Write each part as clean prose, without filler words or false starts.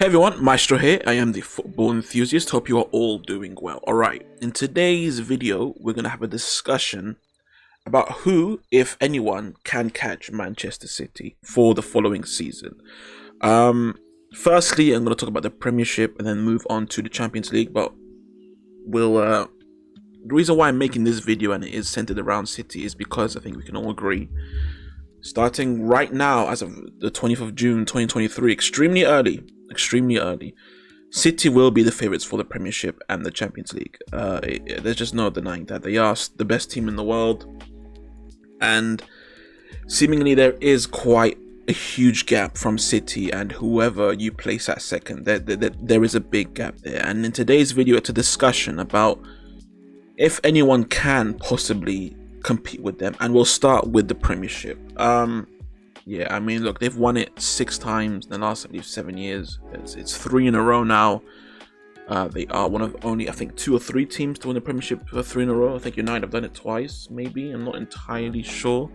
Hey everyone, Maestro here. I am the football enthusiast. Hope you are all doing well. Alright, in today's video, we're going to have a discussion about who, if anyone, can catch Manchester City for the following season. Firstly, I'm going to talk about the Premiership and then move on to the Champions League. But the reason why I'm making this video and it is centered around City is because I think we can all agree, starting right now as of the 20th of June 2023, extremely early, City will be the favourites for the Premiership and the Champions League. There's just no denying that. They are the best team in the world, and seemingly there is quite a huge gap from City and whoever you place at second. There is a big gap there, and in today's video it's a discussion about if anyone can possibly compete with them, and we'll start with the Premiership. Yeah, I mean, look, they've won it 6 times in the last, I believe, 7 years. It's 3 in a row now. They are one of only, I think, 2 or 3 teams to win the Premiership for 3 in a row. I think United have done it twice, maybe. I'm not entirely sure,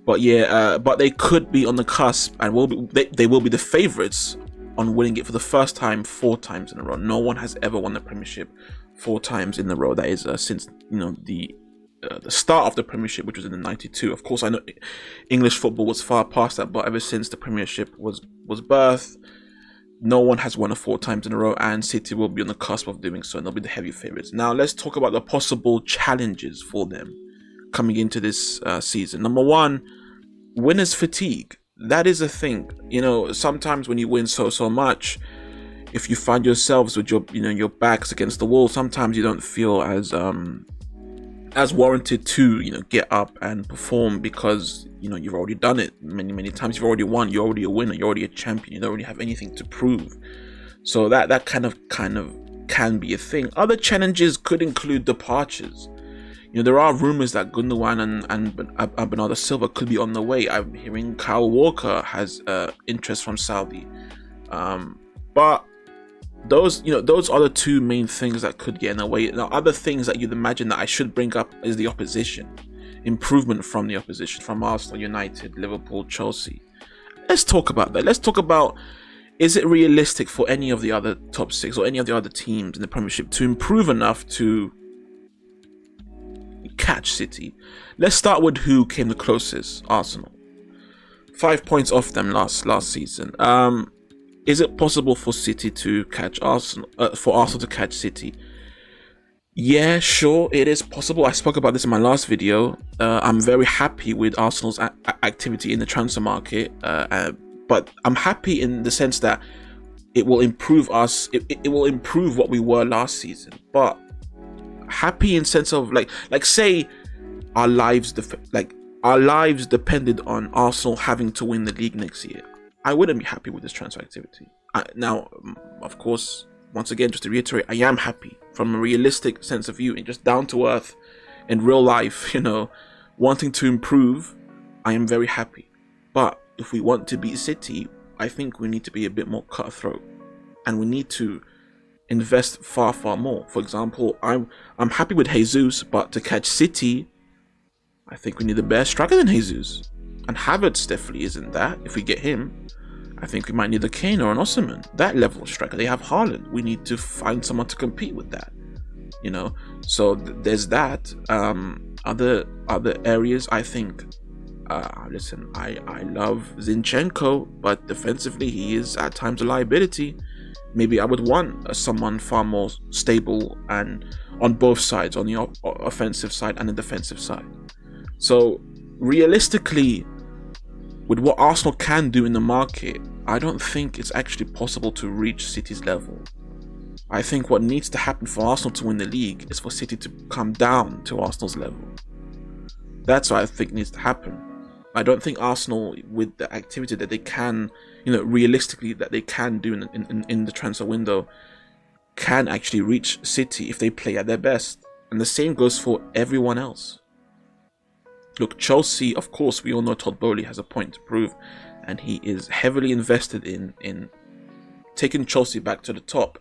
but yeah, but they could be on the cusp, and they will be the favourites on winning it for the first time 4 times in a row. No one has ever won the Premiership 4 times in a row. That is since the start of the Premiership, which was in the '92. Of course, I know English football was far past that, but ever since the Premiership was birthed, no one has won it 4 times in a row, and City will be on the cusp of doing so, and they'll be the heavy favourites. Now, let's talk about the possible challenges for them coming into this season. Number 1, winners' fatigue. That is a thing. You know, sometimes when you win so much, if you find yourselves with your backs against the wall, sometimes you don't feel as warranted to get up and perform, because you've already done it many times. You've already won. You're already a winner. You're already a champion. You don't really have anything to prove. So that kind of can be a thing. Other challenges could include departures. There are rumors that Gundogan and Bernardo Silva could be on the way. I'm hearing Kyle Walker has interest from Saudi, but those are the 2 main things that could get in the way. Now, other things that you'd imagine that I should bring up is the opposition, improvement from the opposition, from Arsenal, United, Liverpool, Chelsea. Let's talk about that. Let's talk about, is it realistic for any of the other top 6 or any of the other teams in the Premiership to improve enough to catch City? Let's start with who came the closest. Arsenal, 5 points off them last season. Is it possible for City to catch Arsenal? For Arsenal to catch City? Yeah, sure, it is possible. I spoke about this in my last video. I'm very happy with Arsenal's activity in the transfer market, but I'm happy in the sense that it will improve us. It will improve what we were last season. But happy in sense of like say our lives depended on Arsenal having to win the league next year, I wouldn't be happy with this transfer activity. Now, of course, once again, just to reiterate, I am happy from a realistic sense of view and just down to earth in real life, wanting to improve. I am very happy. But if we want to beat City, I think we need to be a bit more cutthroat, and we need to invest far more. For example, I'm happy with Jesus, but to catch City, I think we need a better striker than Jesus. And Havertz definitely isn't that. If we get him, I think we might need a Kane or an Osimhen, that level of striker. They have Haaland. We need to find someone to compete with that. So there's that. Other areas, I think. Listen, I love Zinchenko, but defensively he is at times a liability. Maybe I would want someone far more stable and on both sides, on the offensive side and the defensive side. So realistically, with what Arsenal can do in the market, I don't think it's actually possible to reach City's level. I think what needs to happen for Arsenal to win the league is for City to come down to Arsenal's level. That's what I think needs to happen. I don't think Arsenal, with the activity that they can, realistically that they can do in the transfer window, can actually reach City if they play at their best. And the same goes for everyone else. Look, Chelsea, of course, we all know Todd Boehly has a point to prove, and he is heavily invested in taking Chelsea back to the top.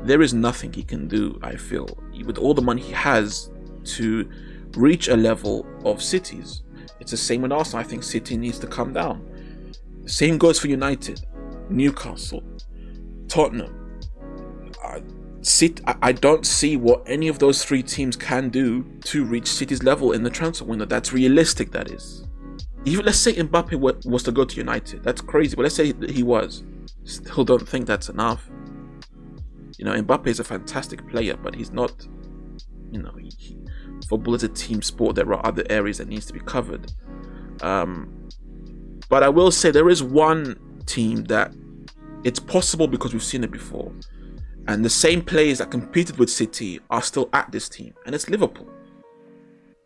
There is nothing he can do, I feel, with all the money he has, to reach a level of City's. It's the same with Arsenal. I think City needs to come down. The same goes for United, Newcastle. Tottenham. I don't see what any of those three teams can do to reach City's level in the transfer window. That's realistic, that is. Even let's say Mbappe was to go to United. That's crazy, but let's say he was. Still don't think that's enough. Mbappe is a fantastic player, but he's not, football is a team sport. There are other areas that needs to be covered. But I will say there is one team that it's possible because we've seen it before. And the same players that competed with City are still at this team. And it's Liverpool.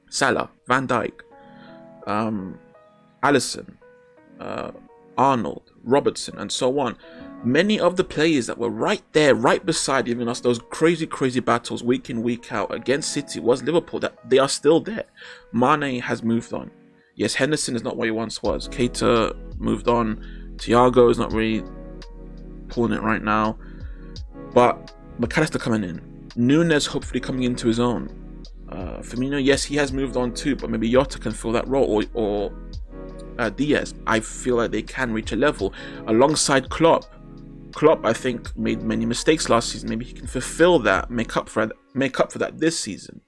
Salah, Van Dijk, Alisson, Arnold, Robertson, and so on. Many of the players that were right there, right beside giving us those crazy battles week in, week out against City was Liverpool. That they are still there. Mane has moved on. Yes, Henderson is not where he once was. Keita moved on. Thiago is not really pulling it right now. But McAllister coming in. Nunes hopefully coming into his own. Firmino, yes, he has moved on too, but maybe Jota can fill that role, or Diaz. I feel like they can reach a level alongside Klopp. Klopp, I think, made many mistakes last season. Maybe he can fulfill that, make up for that this season.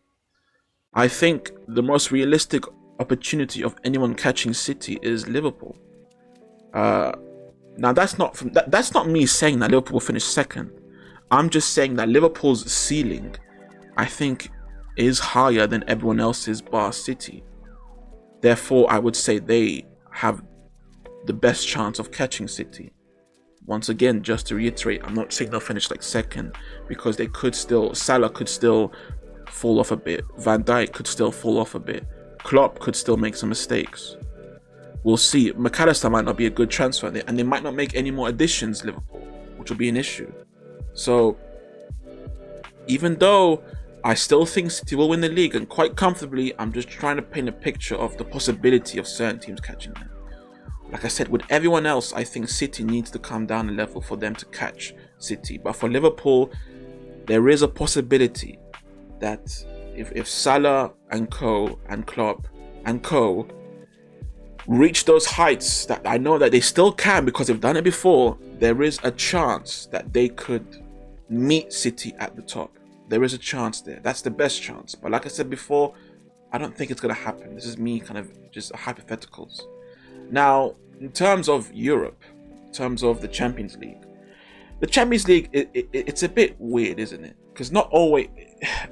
I think the most realistic opportunity of anyone catching City is Liverpool. Now that's not me saying that Liverpool will finish second. I'm just saying that Liverpool's ceiling, I think, is higher than everyone else's bar City. Therefore, I would say they have the best chance of catching City. Once again, just to reiterate, I'm not saying they'll finish like second, because Salah could still fall off a bit. Van Dijk could still fall off a bit. Klopp could still make some mistakes. We'll see. McAllister might not be a good transfer, and they might not make any more additions, Liverpool, which will be an issue. So, even though I still think City will win the league, and quite comfortably, I'm just trying to paint a picture of the possibility of certain teams catching them. Like I said, with everyone else, I think City needs to come down a level for them to catch City. But for Liverpool, there is a possibility that if Salah and co and Klopp and co reach those heights that I know that they still can because they've done it before, there is a chance that they could meet City at the top. There is a chance there. That's the best chance. But like I said before, I don't think it's going to happen. This is me kind of just hypotheticals. Now, in terms of Europe, in terms of the Champions League, it's a bit weird, isn't it? Because not always,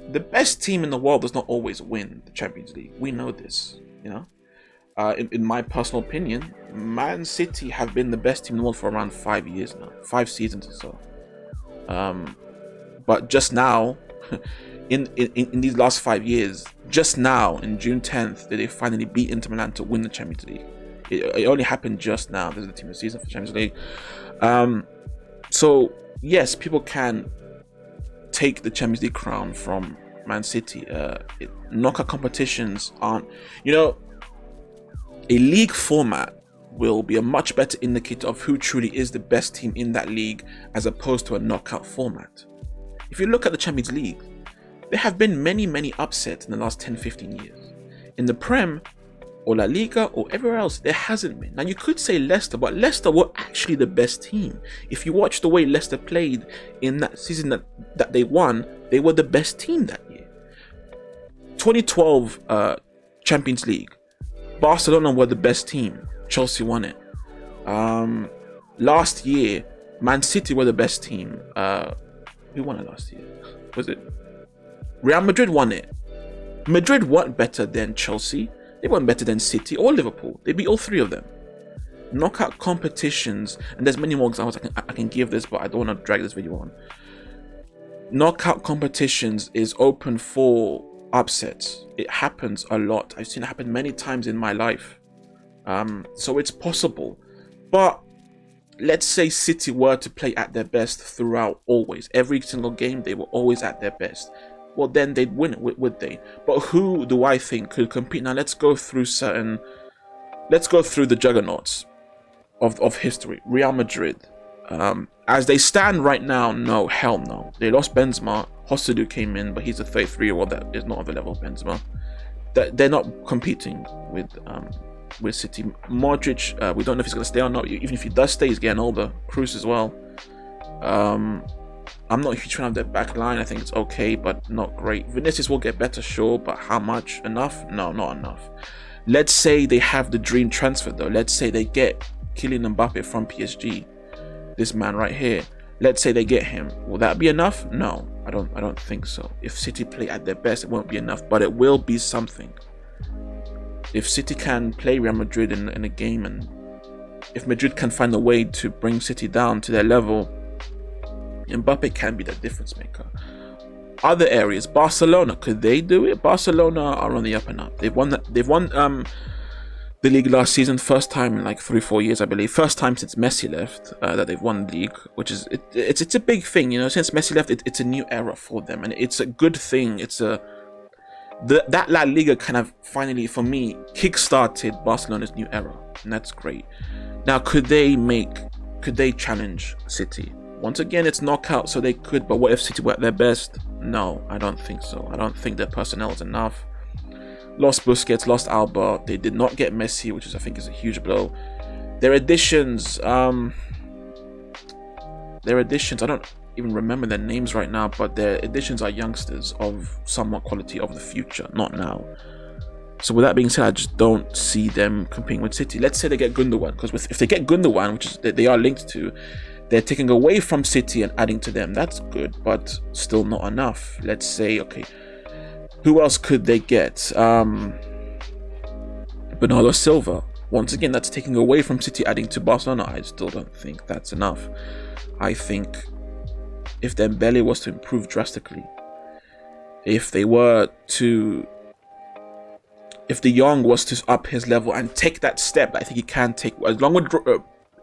the best team in the world does not always win the Champions League. We know this, in my personal opinion, Man City have been the best team in the world for around 5 years now, 5 seasons or so. But just now, in these last 5 years, just now, in June 10th, did they finally beat Inter Milan to win the Champions League. It only happened just now. This is the team of the season for Champions League. So, yes, people can take the Champions League crown from Man City. Knockout competitions aren't... a league format will be a much better indicator of who truly is the best team in that league, as opposed to a knockout format. If you look at the Champions League, there have been many upsets in the last 10-15 years. In the Prem, or La Liga, or everywhere else, there hasn't been. Now, you could say Leicester, but Leicester were actually the best team. If you watch the way Leicester played in that season that they won, they were the best team that year. 2012 Champions League, Barcelona were the best team. Chelsea won it. Last year, Man City were the best team. Who won it last year? Was it Real Madrid won it? Madrid weren't better than Chelsea. They weren't better than City or Liverpool. They beat all three of them. Knockout competitions, and there's many more examples I can give this, but I don't want to drag this video on. Knockout competitions is open for upsets. It happens a lot. I've seen it happen many times in my life. So it's possible. But let's say City were to play at their best throughout, always. Every single game, they were always at their best. Well, then they'd win it, would they? But who do I think could compete? Now, let's go through the juggernauts of history. Real Madrid. As they stand right now, no, hell no. They lost Benzema. Joselu came in, but he's a 33-year-old that is not of the level of Benzema. They're not competing with City. Modric, we don't know if he's going to stay or not. Even if he does stay, he's getting older. Kroos as well. I'm not a huge fan of their back line. I think it's okay, but not great. Vinicius will get better, sure, but how much? Enough? No, not enough. Let's say they have the dream transfer though. Let's say they get Kylian Mbappe from PSG. This man right here. Let's say they get him. Will that be enough? No, I don't think so. If City play at their best, it won't be enough, but it will be something. If City can play Real Madrid in a game, and if Madrid can find a way to bring City down to their level, Mbappe can be that difference maker. Other areas, Barcelona, could they do it? Barcelona are on the up and up. They've won the league last season, first time in like 3-4 years, I believe. First time since Messi left that they've won the league, which is it's a big thing, you know. Since Messi left, it's a new era for them, and it's a good thing. That La Liga kind of finally, for me, kick-started Barcelona's new era, and that's great. Now, could they challenge City? Once again, it's knockout, so they could, but what if City were at their best? No, I don't think so. I don't think their personnel is enough. Lost Busquets, lost Alba. They did not get Messi, which I think is a huge blow. Their additions, I don't even remember their names right now, but their additions are youngsters of somewhat quality of the future, not now. So with that being said, I just don't see them competing with City. Let's say they get Gundogan, because if they get Gundogan, which is they are linked to, they're taking away from City and adding to them. That's good, but still not enough. Let's say, okay, who else could they get? Bernardo Silva. Once again, that's taking away from City, adding to Barcelona. I still don't think that's enough. I think if Dembele was to improve drastically, if De Jong was to up his level and take that step, I think he can take.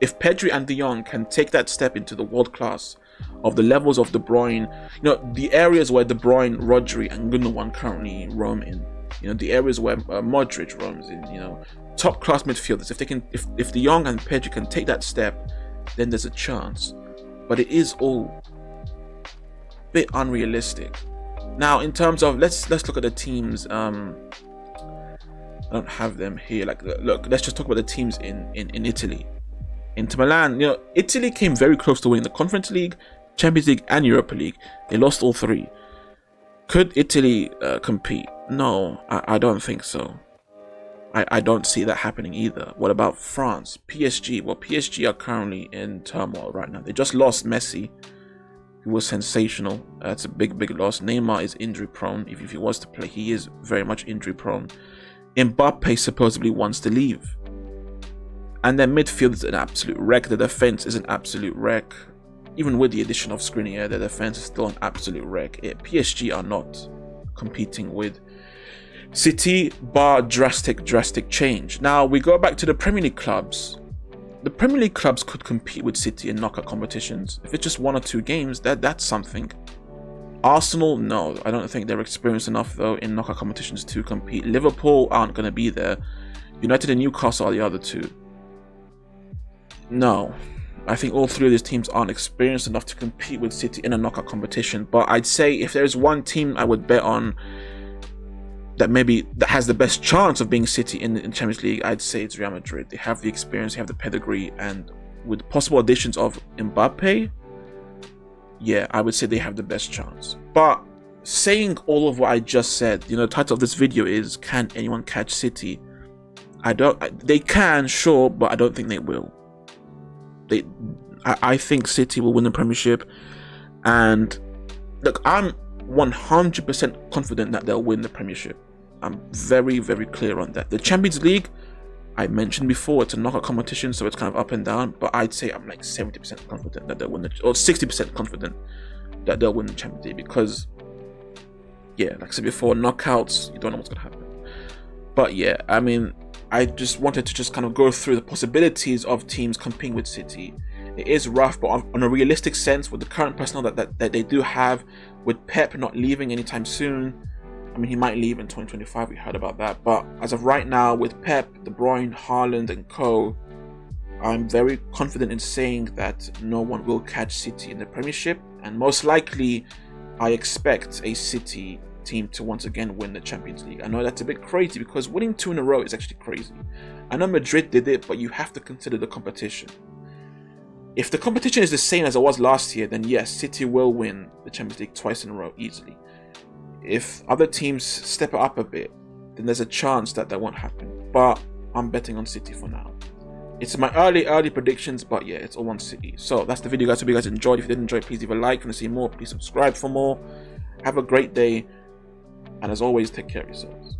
If Pedri and De Jong can take that step into the world class of the levels of De Bruyne, you know, the areas where De Bruyne, Rodri, and Gundogan currently roam in, you know, the areas where Modric roams in, you know, top class midfielders. If De Jong and Pedri can take that step, then there's a chance. But it is all a bit unrealistic. Now, in terms of let's look at the teams. I don't have them here. Like, look, let's just talk about the teams in Italy. Inter Milan, you know, Italy came very close to winning the Conference League, Champions League, and Europa League. They lost all three. Could Italy compete? No, I don't think so. I don't see that happening either. What about France? PSG? Well, PSG are currently in turmoil right now. They just lost Messi, who was sensational. That's a big loss. Neymar is injury prone. If he was to play, he is very much injury prone. Mbappe supposedly wants to leave. And their midfield is an absolute wreck. The defense is an absolute wreck. Even with the addition of Skriniar, the defense is still an absolute wreck. PSG are not competing with City, bar drastic change. Now we go back to the Premier League clubs. The Premier League clubs could compete with City in knockout competitions. If it's just 1 or 2 games, that's something. Arsenal, no, I don't think they're experienced enough though in knockout competitions to compete. Liverpool aren't going to be there. United and Newcastle are the other two. No, I think all 3 of these teams aren't experienced enough to compete with City in a knockout competition. But I'd say if there's one team I would bet on that has the best chance of being City in the Champions League, I'd say it's Real Madrid. They have the experience, they have the pedigree, and with possible additions of Mbappe, yeah, I would say they have the best chance. But saying all of what I just said, you know, the title of this video is, can anyone catch City? They can, sure, but I don't think they will. I think City will win the Premiership, and look, I'm 100% confident that they'll win the Premiership. I'm very clear on that. The Champions League, I mentioned before, it's a knockout competition, so it's kind of up and down, but I'd say I'm like 70% confident that they'll win or 60% confident that they'll win the Champions League, because yeah, like I said before, knockouts, you don't know what's gonna happen. But yeah, I mean, I just wanted to just kind of go through the possibilities of teams competing with City. It is rough, but on a realistic sense, with the current personnel that they do have, with Pep not leaving anytime soon, I mean, he might leave in 2025, we heard about that, but as of right now, with Pep, De Bruyne, Haaland, and co, I'm very confident in saying that no one will catch City in the Premiership, and most likely, I expect a City team to once again win the Champions League. I know that's a bit crazy, because winning 2 in a row is actually crazy. I know Madrid did it, but you have to consider the competition. If the competition is the same as it was last year, then yes, City will win the Champions League twice in a row easily. If other teams step it up a bit, then there's a chance that won't happen. But I'm betting on City for now. It's my early predictions, but yeah, it's all on City. So that's the video, guys. Hope you guys enjoyed. If you did enjoy, please leave a like. If you want to see more, please subscribe for more. Have a great day. And as always, take care of yourselves.